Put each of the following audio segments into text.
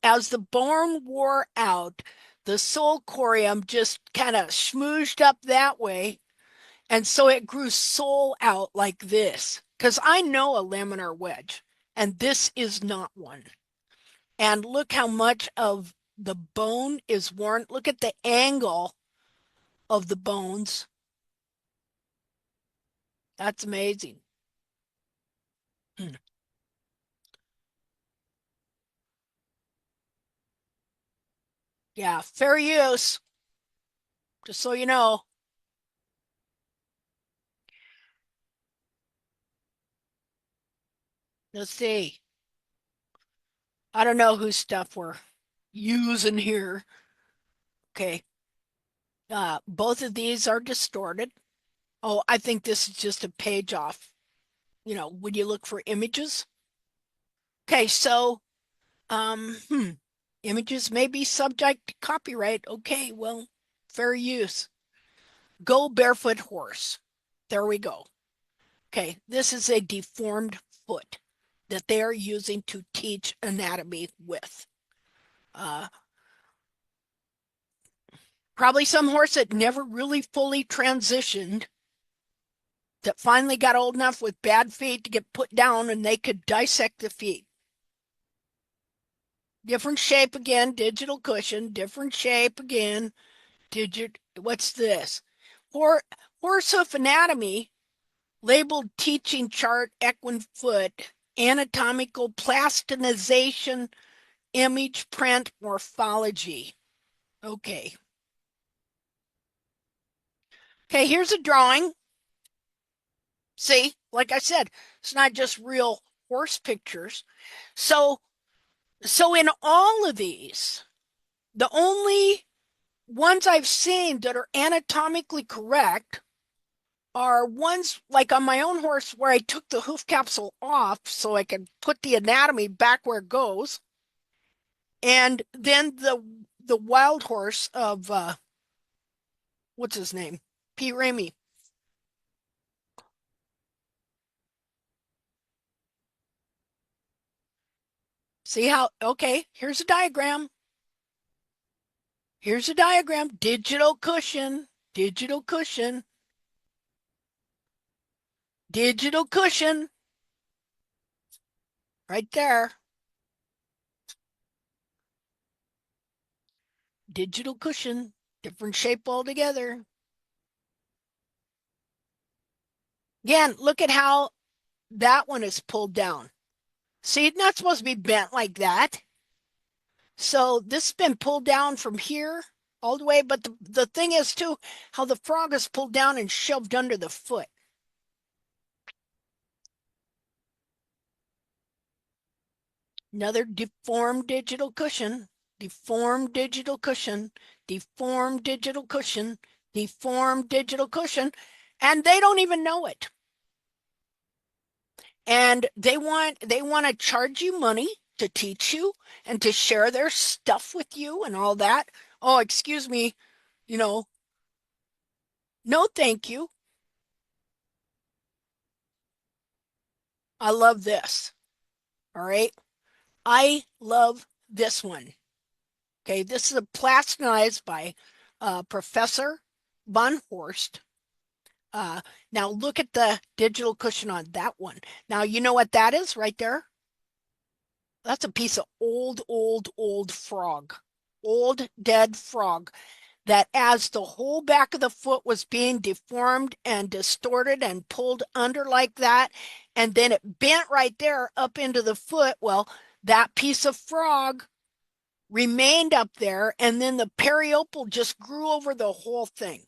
As the bone wore out, the sole corium just kind of schmoozed up that way, and so it grew sole out like this. Because I know a laminar wedge, and this is not one. And look how much of the bone is worn. Look at the angle of the bones. That's amazing. Yeah, fair use, just so you know. Let's see. I don't know whose stuff we're using here. Okay. Both of these are distorted. Oh, I think this is just a page off. When you look for images. Okay, so um, hmm, images may be subject to copyright. Okay, well, fair use. Go barefoot horse. There we go. Okay, this is a deformed foot that they are using to teach anatomy with. Uh, Probably some horse that never really fully transitioned, that finally got old enough with bad feet to get put down and they could dissect the feet. Different shape again, digital cushion, different shape again, what's this? Horse hoof anatomy, labeled teaching chart, equine foot, anatomical plastinization, image print morphology. Okay. Okay, here's a drawing. See, like I said, it's not just real horse pictures. So, so in all of these, the only ones I've seen that are anatomically correct are ones like on my own horse where I took the hoof capsule off so I could put the anatomy back where it goes. And then the wild horse of what's his name? P. Ramey. See how, okay, here's a diagram. Here's a diagram. Digital cushion, digital cushion, digital cushion. Right there. Digital cushion. Different shape altogether. Again, look at how that one is pulled down. See, it's not supposed to be bent like that. So this has been pulled down from here all the way. But the thing is, too, how the frog is pulled down and shoved under the foot. Another deformed digital cushion, deformed digital cushion, deformed digital cushion, deformed digital cushion, and they don't even know it. And they want to charge you money to teach you and to share their stuff with you and all that. Oh, excuse me, you know, no thank you. I love this. All right. I love this one. Okay, this is a plastinized by Professor Von Horst. Uh, Now look at the digital cushion on that one. Now you know what that is right there? That's a piece of old frog. Old dead frog that as the whole back of the foot was being deformed and distorted and pulled under like that, and then it bent right there up into the foot. Well, that piece of frog remained up there, and then the periopal just grew over the whole thing.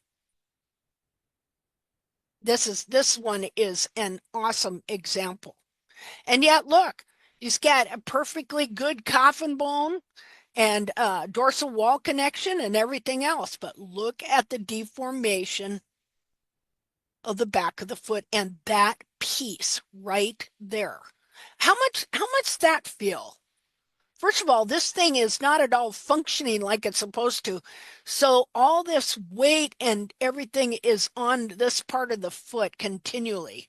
This one is an awesome example. And yet, look, he's got a perfectly good coffin bone and dorsal wall connection and everything else. But look at the deformation of the back of the foot and that piece right there. How much that feel? First of all, this thing is not at all functioning like it's supposed to. So all this weight and everything is on this part of the foot continually.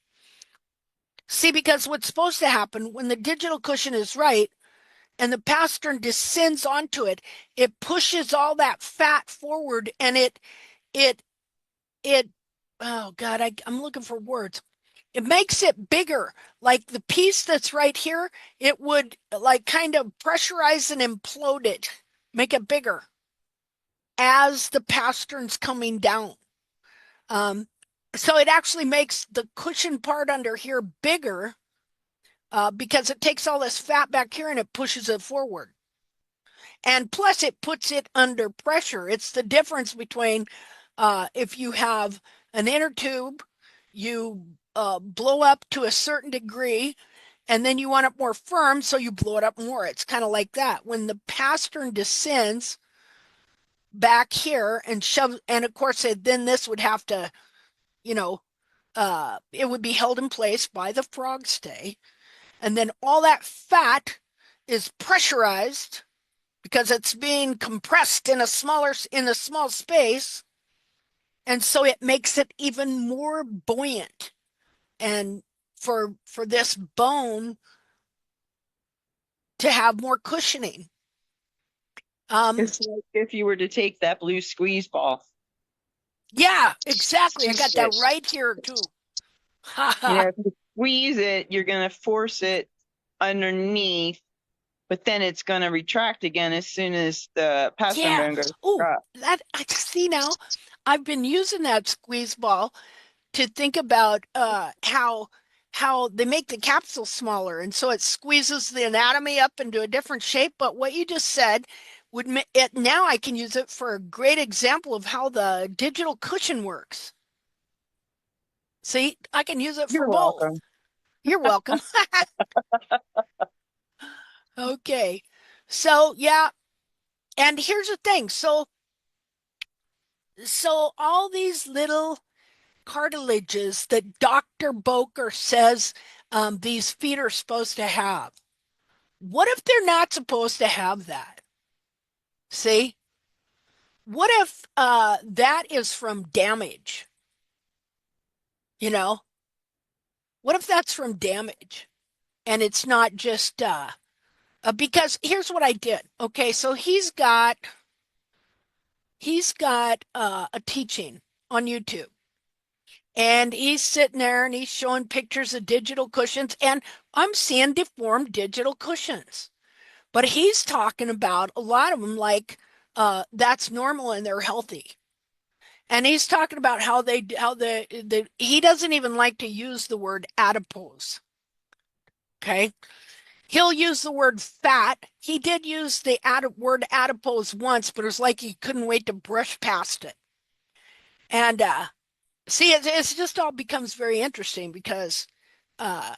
See, because what's supposed to happen when the digital cushion is right, and the pastern descends onto it, it pushes all that fat forward, and it it oh God, I'm looking for words. It makes it bigger. Like the piece that's right here, it would like kind of pressurize and implode it, make it bigger as the pastern's coming down. Um, so it actually makes the cushion part under here bigger because it takes all this fat back here and it pushes it forward. And plus, it puts it under pressure. It's the difference between if you have an inner tube, you blow up to a certain degree, and then you want it more firm, so you blow it up more. It's kind of like that. When the pastern descends back here and shoves, and of course, then this would have to, you know, it would be held in place by the frog stay, and then all that fat is pressurized because it's being compressed in a small space, and so it makes it even more buoyant, and for this bone to have more cushioning. It's like if you were to take that blue squeeze ball, Yeah, exactly. I got that it, right here too. Ha ha. if you squeeze it, you're going to force it underneath, but then it's going to retract again as soon as the pastern Yeah. bone goes Oh, up. that I see now. I've been using that squeeze ball to think about how they make the capsule smaller, and so it squeezes the anatomy up into a different shape. But what you just said would it now I can use it for a great example of how the digital cushion works. See, I can use it for You're both. welcome. You're welcome. Okay. So, yeah, and here's the thing. So all these little cartilages that Dr. Boker says these feet are supposed to have. What if they're not supposed to have that? See? What if that is from damage? You know? What if that's from damage and it's not just because here's what I did. Okay, so he's got a teaching on YouTube. And he's sitting there and he's showing pictures of digital cushions, and I'm seeing deformed digital cushions. But he's talking about a lot of them like that's normal and they're healthy. And he's talking about how he doesn't even like to use the word adipose. Okay. He'll use the word fat. He did use the word adipose once, but it was like he couldn't wait to brush past it. And see, it's just all becomes very interesting because uh,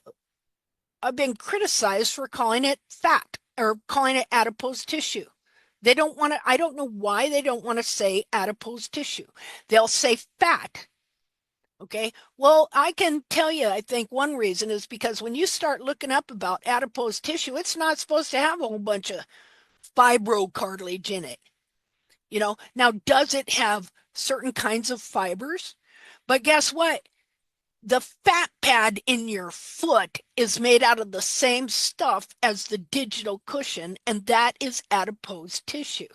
I've been criticized for calling it fat or calling it adipose tissue. They don't want to, I don't know why they don't want to say adipose tissue. They'll say fat. Okay. Well, I can tell you, I think one reason is because when you start looking up about adipose tissue, it's not supposed to have a whole bunch of fibrocartilage in it. Now, does it have certain kinds of fibers? But guess what? The fat pad in your foot is made out of the same stuff as the digital cushion, and that is adipose tissue.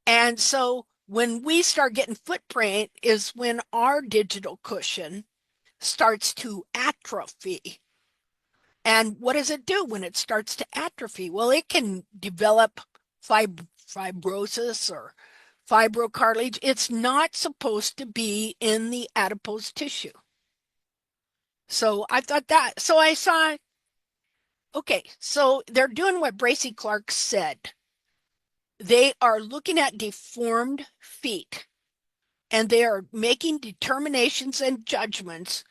And so when we start getting footprint is when our digital cushion starts to atrophy. And what does it do when it starts to atrophy? Well, it can develop fibrosis or fibrocartilage. It's not supposed to be in the adipose tissue. So I thought that. So I saw, okay, so they're doing what Bracy Clark said. They are looking at deformed feet and they are making determinations and judgments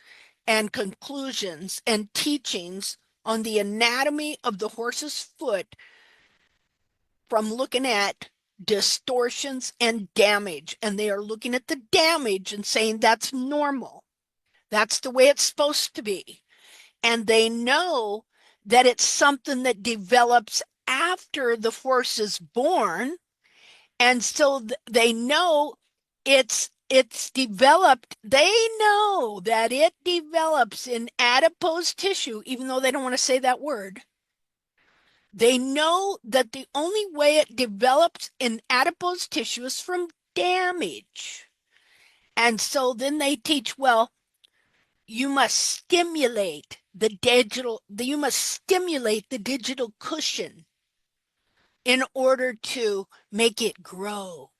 and conclusions and teachings on the anatomy of the horse's foot from looking at distortions and damage. And they are looking at the damage and saying that's normal. That's the way it's supposed to be. And they know that it's something that develops after the horse is born, and so they know it's developed. They know that it develops in adipose tissue, even though they don't want to say that word. They know that the only way it develops in adipose tissue is from damage. And so then they teach, well, you must stimulate the digital cushion in order to make it grow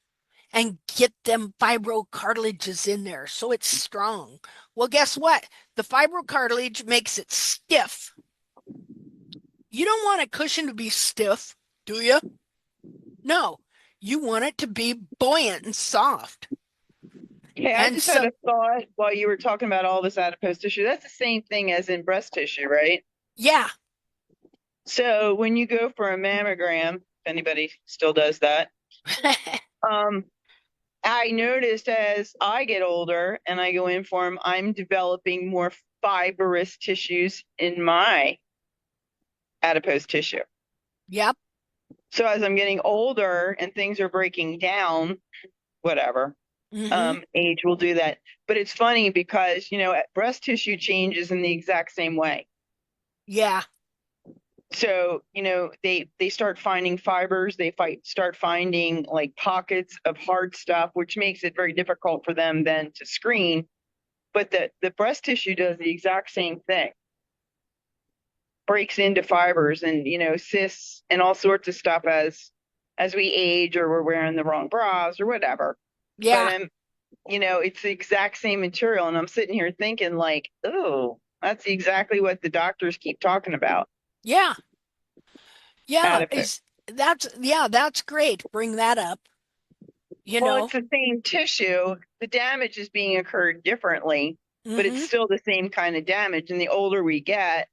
and get them fibrocartilages in there so it's strong. Well, guess what? The fibrocartilage makes it stiff. You don't want a cushion to be stiff, do you? No, you want it to be buoyant and soft. Hey, I And just had so, a thought while you were talking about all this adipose tissue. That's the same thing as in breast tissue, right? yeah, So when you go for a mammogram, if anybody still does that, um, I noticed as I get older and I go in for them, I'm developing more fibrous tissues in my adipose tissue. yep, So as I'm getting older and things are breaking down, whatever, mm-hmm, age will do that. But it's funny because, breast tissue changes in the exact same way. yeah, So, they start finding fibers, start finding like pockets of hard stuff, which makes it very difficult for them then to screen. But the breast tissue does the exact same thing, breaks into fibers and, cysts and all sorts of stuff as we age or we're wearing the wrong bras or whatever. But yeah, it's the exact same material. And I'm sitting here thinking like, oh, that's exactly what the doctors keep talking about. yeah, yeah. Adipose. That's great. Bring that up, you Well, know. it's the same tissue. The damage is being occurred differently, but it's Mm-hmm, still the same kind of damage. And the older we get,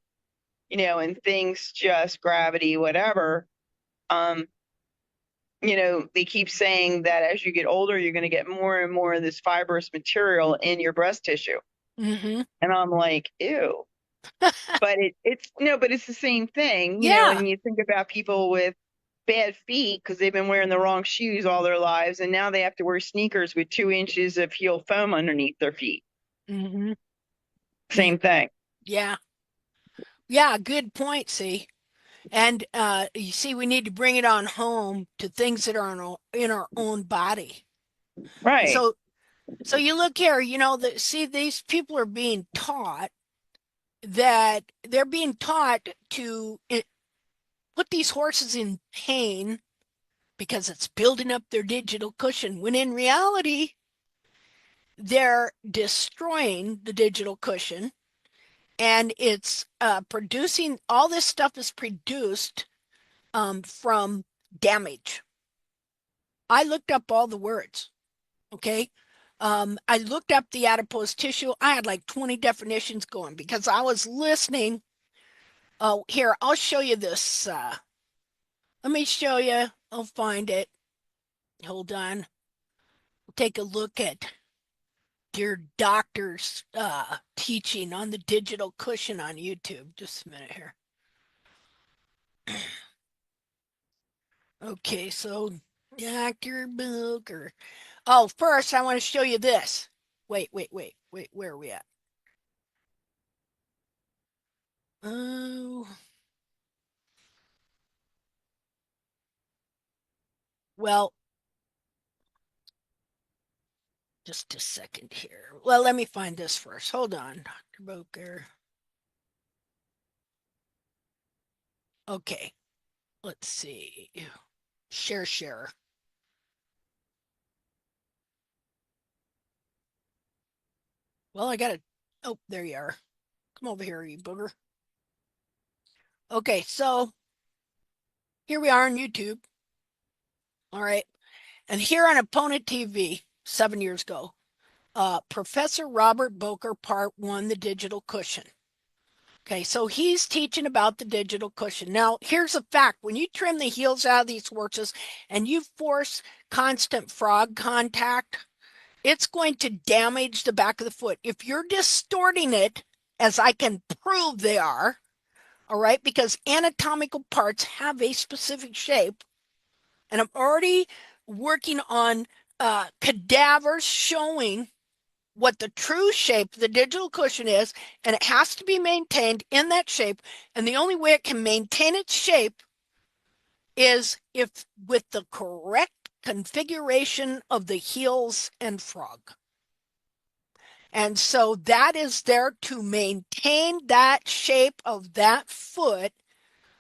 and things just gravity, whatever, um, they keep saying that as you get older, you're going to get more and more of this fibrous material in your breast tissue. mm-hmm. And I'm like, ew. But it's no, but it's the same thing, Yeah, and you think about people with bad feet because they've been wearing the wrong shoes all their lives, and now they have to wear sneakers with 2 inches of heel foam underneath their feet. mm-hmm, Same thing. yeah, yeah. Good point. See, and you see, we need to bring it on home to things that are in our own body. Right. So, so you look here. See, these people are being taught that they're being taught to put these horses in pain because it's building up their digital cushion, when in reality, they're destroying the digital cushion and it's producing all this stuff is produced from damage. I looked up all the words, okay? I looked up the adipose tissue. I had like 20 definitions going because I was listening. Oh, here, I'll show you this. Let me show you. I'll find it. Hold on. Take a look at your doctor's teaching on the digital cushion on YouTube. Just a minute here. Okay, so Dr. Booker. Oh, first I want to show you this. Wait. Where are we at? Oh, well, just a second here. Well, let me find this first. Hold on, Dr. Booker. Okay, let's see. Share. Well, I got to. Oh, there you are. Come over here, you booger. Okay, so here we are on YouTube. All right. And here on Opponent TV 7 years ago, Professor Robert Boker, Part One, the digital cushion. Okay, so he's teaching about the digital cushion. Now, here's a fact: when you trim the heels out of these horses and you force constant frog contact, it's going to damage the back of the foot. If you're distorting it, as I can prove they are, all right, because anatomical parts have a specific shape, and I'm already working on cadavers showing what the true shape of the digital cushion is, and it has to be maintained in that shape. And the only way it can maintain its shape is if with the correct configuration of the heels and frog. And so that is there to maintain that shape of that foot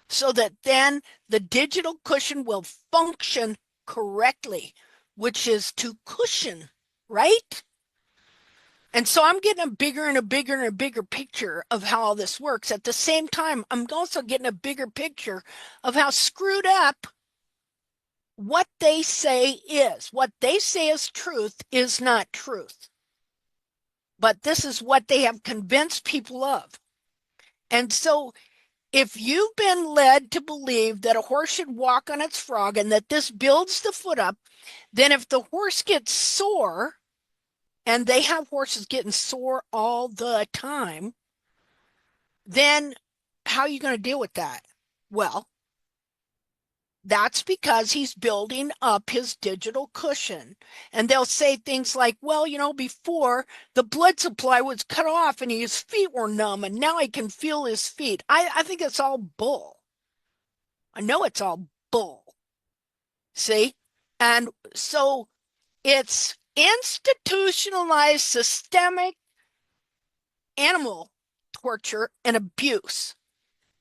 so that then the digital cushion will function correctly, which is to cushion, right? And so I'm getting a bigger and a bigger and a bigger picture of how all this works. At the same time, I'm also getting a bigger picture of how screwed up what they say is. What they say is truth is not truth. But this is what they have convinced people of. And so if you've been led to believe that a horse should walk on its frog and that this builds the foot up, then if the horse gets sore, and they have horses getting sore all the time, then how are you going to deal with that? Well, that's because he's building up his digital cushion. And they'll say things like, well, before the blood supply was cut off and his feet were numb and now I can feel his feet. I think it's all bull. I know it's all bull. See? And so it's institutionalized systemic animal torture and abuse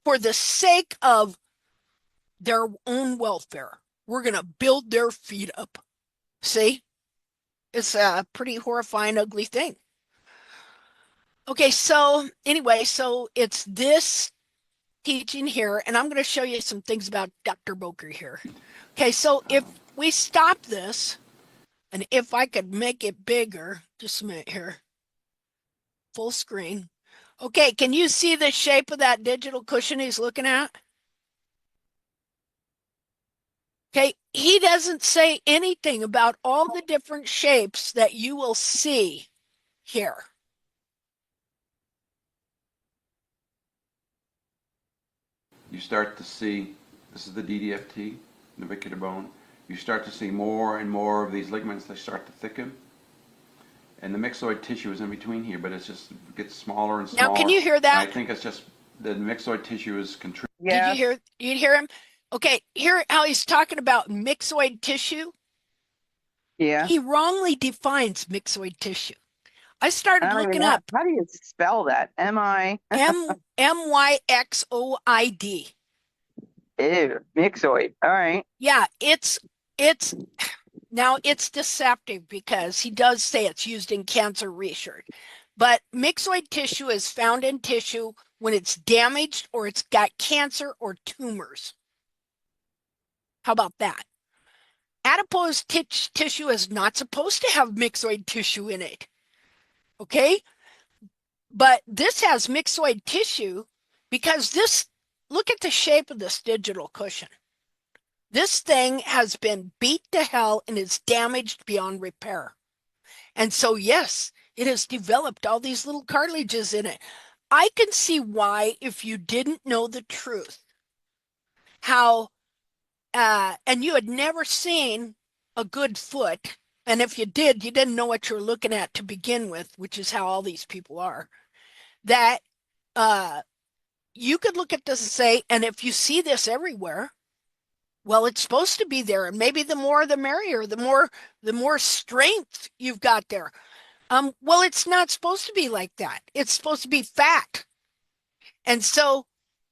for the sake of their own welfare. We're going to build their feet up. See? It's a pretty horrifying, ugly thing. Okay, so anyway, so it's this teaching here, and I'm going to show you some things about Dr. Boker here. Okay, so if we stop this, and if I could make it bigger, just a minute here, full screen. Okay, can you see the shape of that digital cushion he's looking at? Okay, he doesn't say anything about all the different shapes that you will see here. You start to see, this is the DDFT, navicular bone. You start to see more and more of these ligaments, they start to thicken. And the myxoid tissue is in between here, but it just gets smaller and Now, can smaller. you hear And I that? think it's just the myxoid tissue is contributing. Did you Yes. hear you hear him? Okay, hear how he's talking about myxoid tissue? Yeah. He wrongly defines myxoid tissue. I I started don't even looking know. up How do you spell that? M-I? myxoid. Ew. Mixoid. All right. Yeah, it's now it's deceptive because he does say it's used in cancer research. But myxoid tissue is found in tissue when it's damaged or it's got cancer or tumors. How about that? Adipose tissue is not supposed to have myxoid tissue in it. Okay? But this has myxoid tissue because look at the shape of this digital cushion. This thing has been beat to hell and is damaged beyond repair. And so, yes, it has developed all these little cartilages in it. I can see why, if you didn't know the truth, how, and you had never seen a good foot, and if you did, you didn't know what you were looking at to begin with, which is how all these people are, that uh, you could look at this and say, and if you see this everywhere, well, it's supposed to be there, and maybe the more the merrier, the more strength you've got there. Well, it's not supposed to be like that. It's supposed to be fat. And so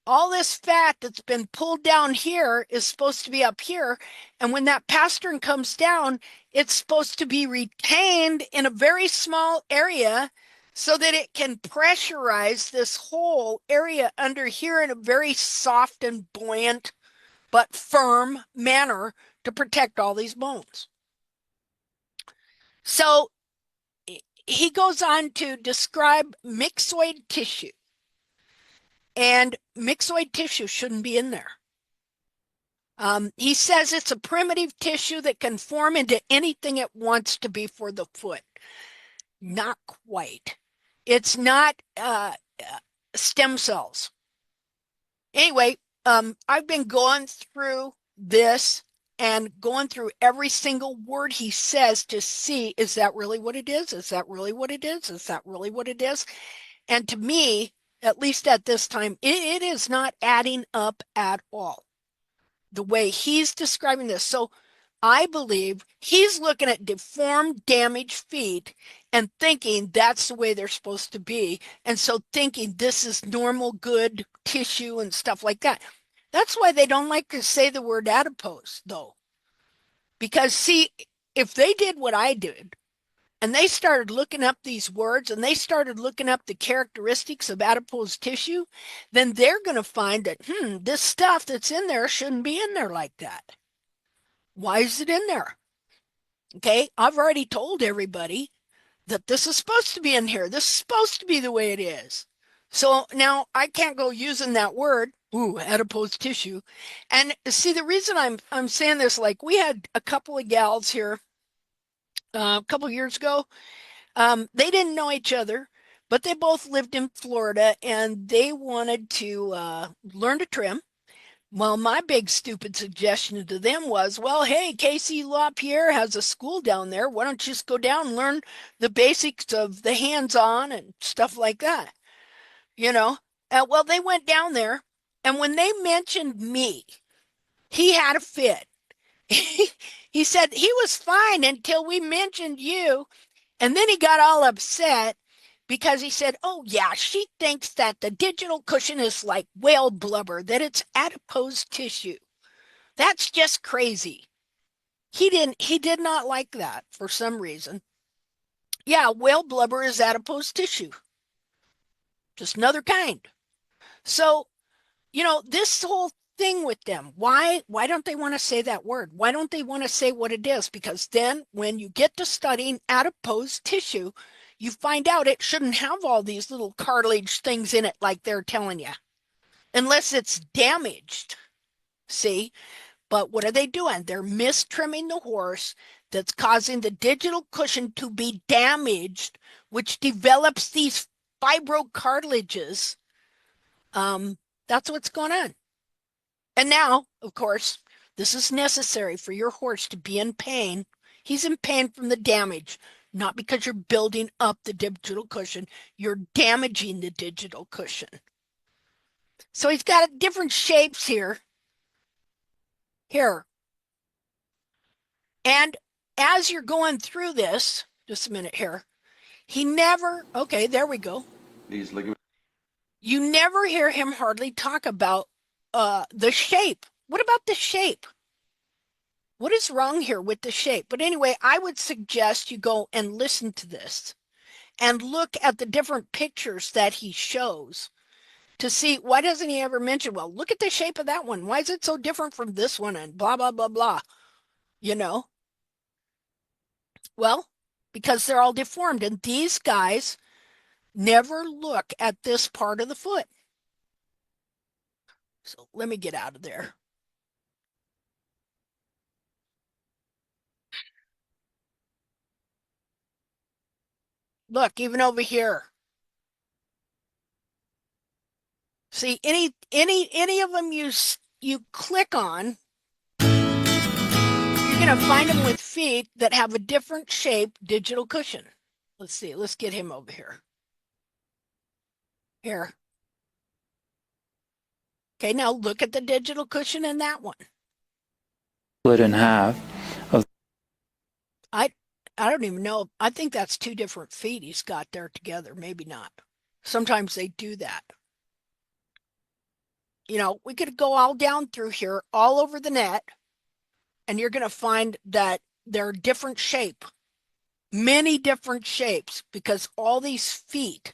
all this fat that's been pulled down here is supposed to be up here. And when that pastern comes down, it's supposed to be retained in a very small area so that it can pressurize this whole area under here in a very soft and buoyant but firm manner to protect all these bones. So he goes on to describe myxoid tissue, and myxoid tissue shouldn't be in there. He says it's a primitive tissue that can form into anything it wants to be for the foot. Not quite. It's not stem cells. Anyway, I've been going through this and going through every single word he says to see, is that really what it is? Is that really what it is? Is that really what it is? And to me, at least at this time, it is not adding up at all. the way he's describing this. So I believe he's looking at deformed, damaged feet and thinking that's the way they're supposed to be. And so thinking this is normal, good tissue and stuff like that. That's why they don't like to say the word adipose, though. Because, see, if they did what I did and they started looking up these words and they started looking up the characteristics of adipose tissue, then they're going to find that, this stuff that's in there shouldn't be in there like that. Why is it in there? Okay, I've already told everybody that this is supposed to be in here. This is supposed to be the way it is. So now I can't go using that word, adipose tissue. And see, the reason I'm saying this, like we had a couple of gals here a couple of years ago. They didn't know each other, but they both lived in Florida and they wanted to learn to trim. Well, my big stupid suggestion to them was, well, hey, Casey LaPierre has a school down there. Why don't you just go down and learn the basics of the hands-on and stuff like that? You know? Well, they went down there, and when they mentioned me, he had a fit. He said he was fine until we mentioned you, and then he got all upset because he said, oh, yeah, she thinks that the digital cushion is like whale blubber, that it's adipose tissue. That's just crazy. He did not like that for some reason. Yeah, whale blubber is adipose tissue, just another kind. So, this whole thing with them, why don't they want to say that word? Why don't they want to say what it is? Because then when you get to studying adipose tissue, you find out it shouldn't have all these little cartilage things in it like they're telling you, unless it's damaged. See? But what are they doing? They're mistrimming the horse that's causing the digital cushion to be damaged, which develops these fibrocartilages. That's what's going on. And now, of course, this is necessary for your horse to be in pain. He's in pain from the damage, not because you're building up the digital cushion. You're damaging the digital cushion. So he's got different shapes here. Here, and as you're going through this, just a minute here, he never, okay, there we go. These ligaments. You never hear him hardly talk about the shape. What about the shape? What is wrong here with the shape? But anyway, I would suggest you go and listen to this and look at the different pictures that he shows to see why doesn't he ever mention, well, look at the shape of that one. Why is it so different from this one? And blah, blah, blah, blah. You know? Well, because they're all deformed. And these guys never look at this part of the foot. So let me get out of there. Look, even over here. See, any of them you click on, you're going to find them with feet that have a different shape digital cushion. Let's see. Let's get him over here. Here. Okay, now look at the digital cushion in that one. Split in half. I don't even know. I think that's two different feet he's got there together. Maybe not. Sometimes they do that. We could go all down through here, all over the net, and you're going to find that they're different shape, many different shapes, because all these feet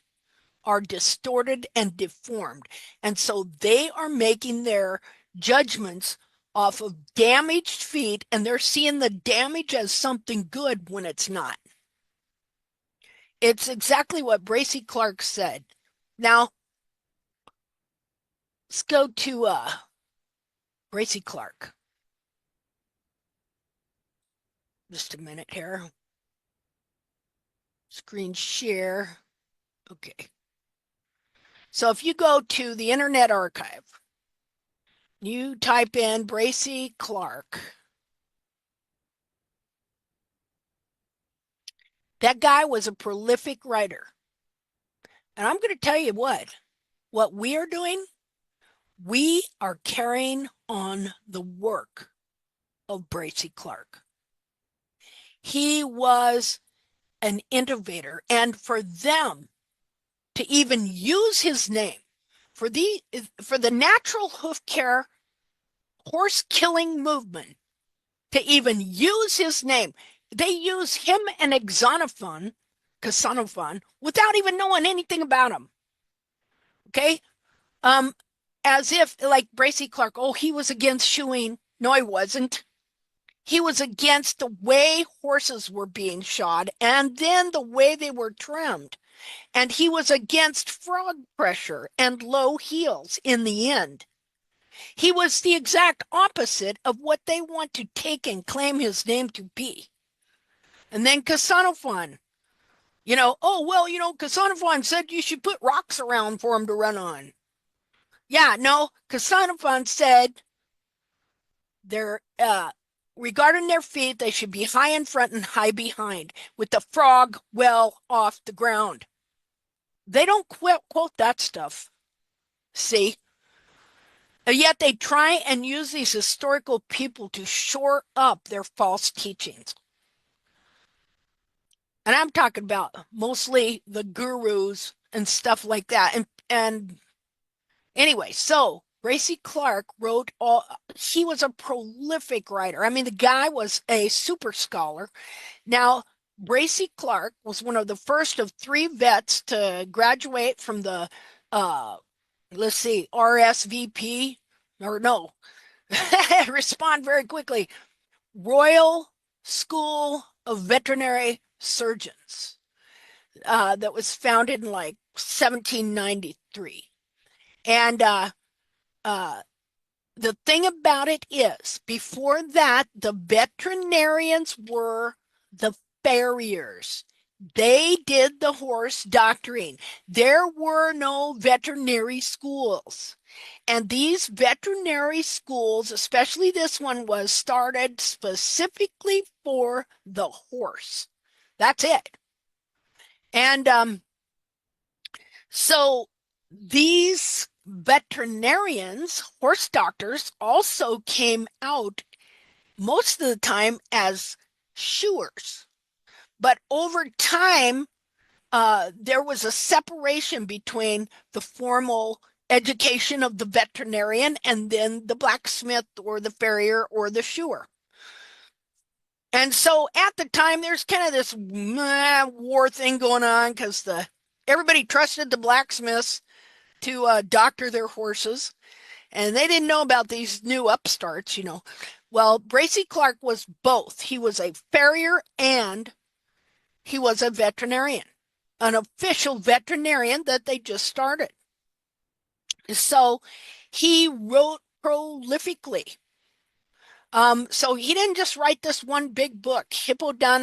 are distorted and deformed. And so they are making their judgments off of damaged feet, and they're seeing the damage as something good when it's not. It's exactly what Bracy Clark said. Now, let's go to Bracy Clark. Just a minute here. Screen share. Okay. So if you go to the Internet Archive, you type in Bracy Clark. That guy was a prolific writer. And I'm going to tell you what we are doing, We are carrying on the work of Bracy Clark. He was an innovator, and for them to even use his name for the natural hoof care horse killing movement, to even use his name, they use him and Xenophon, without even knowing anything about him. Okay, um, as if like Bracy Clark, oh, he was against shoeing. No, he wasn't. He was against the way horses were being shod and then the way they were trimmed. And he was against frog pressure and low heels in the end. He was the exact opposite of what they want to take and claim his name to be. And then Xenophon, oh, well, Xenophon said you should put rocks around for him to run on. Yeah, no, Xenophon said they're, regarding their feet, they should be high in front and high behind, with the frog well off the ground. They don't quote that stuff. See? And yet they try and use these historical people to shore up their false teachings. And I'm talking about mostly the gurus and stuff like that. And anyway, so Bracy Clark he was a prolific writer. I mean, the guy was a super scholar. Now, Bracy Clark was one of the first of three vets to graduate from the, uh, let's see, RSVP, or no, respond very quickly, Royal School of Veterinary Surgeons, that was founded in like 1793. And uh, the thing about it is, before that, the veterinarians were the farriers. They did the horse doctoring. There were no veterinary schools. And these veterinary schools, especially this one, was started specifically for the horse. That's it. And so these veterinarians, horse doctors, also came out most of the time as shoers. But over time, there was a separation between the formal education of the veterinarian and then the blacksmith or the farrier or the shoer. And so at the time, there's kind of this war thing going on because everybody trusted the blacksmiths to doctor their horses, and they didn't know about these new upstarts. Well, Bracy Clark was both. He was a farrier and he was a veterinarian, an official veterinarian that they just started. So he wrote prolifically. So he didn't just write this one big book, Hippodon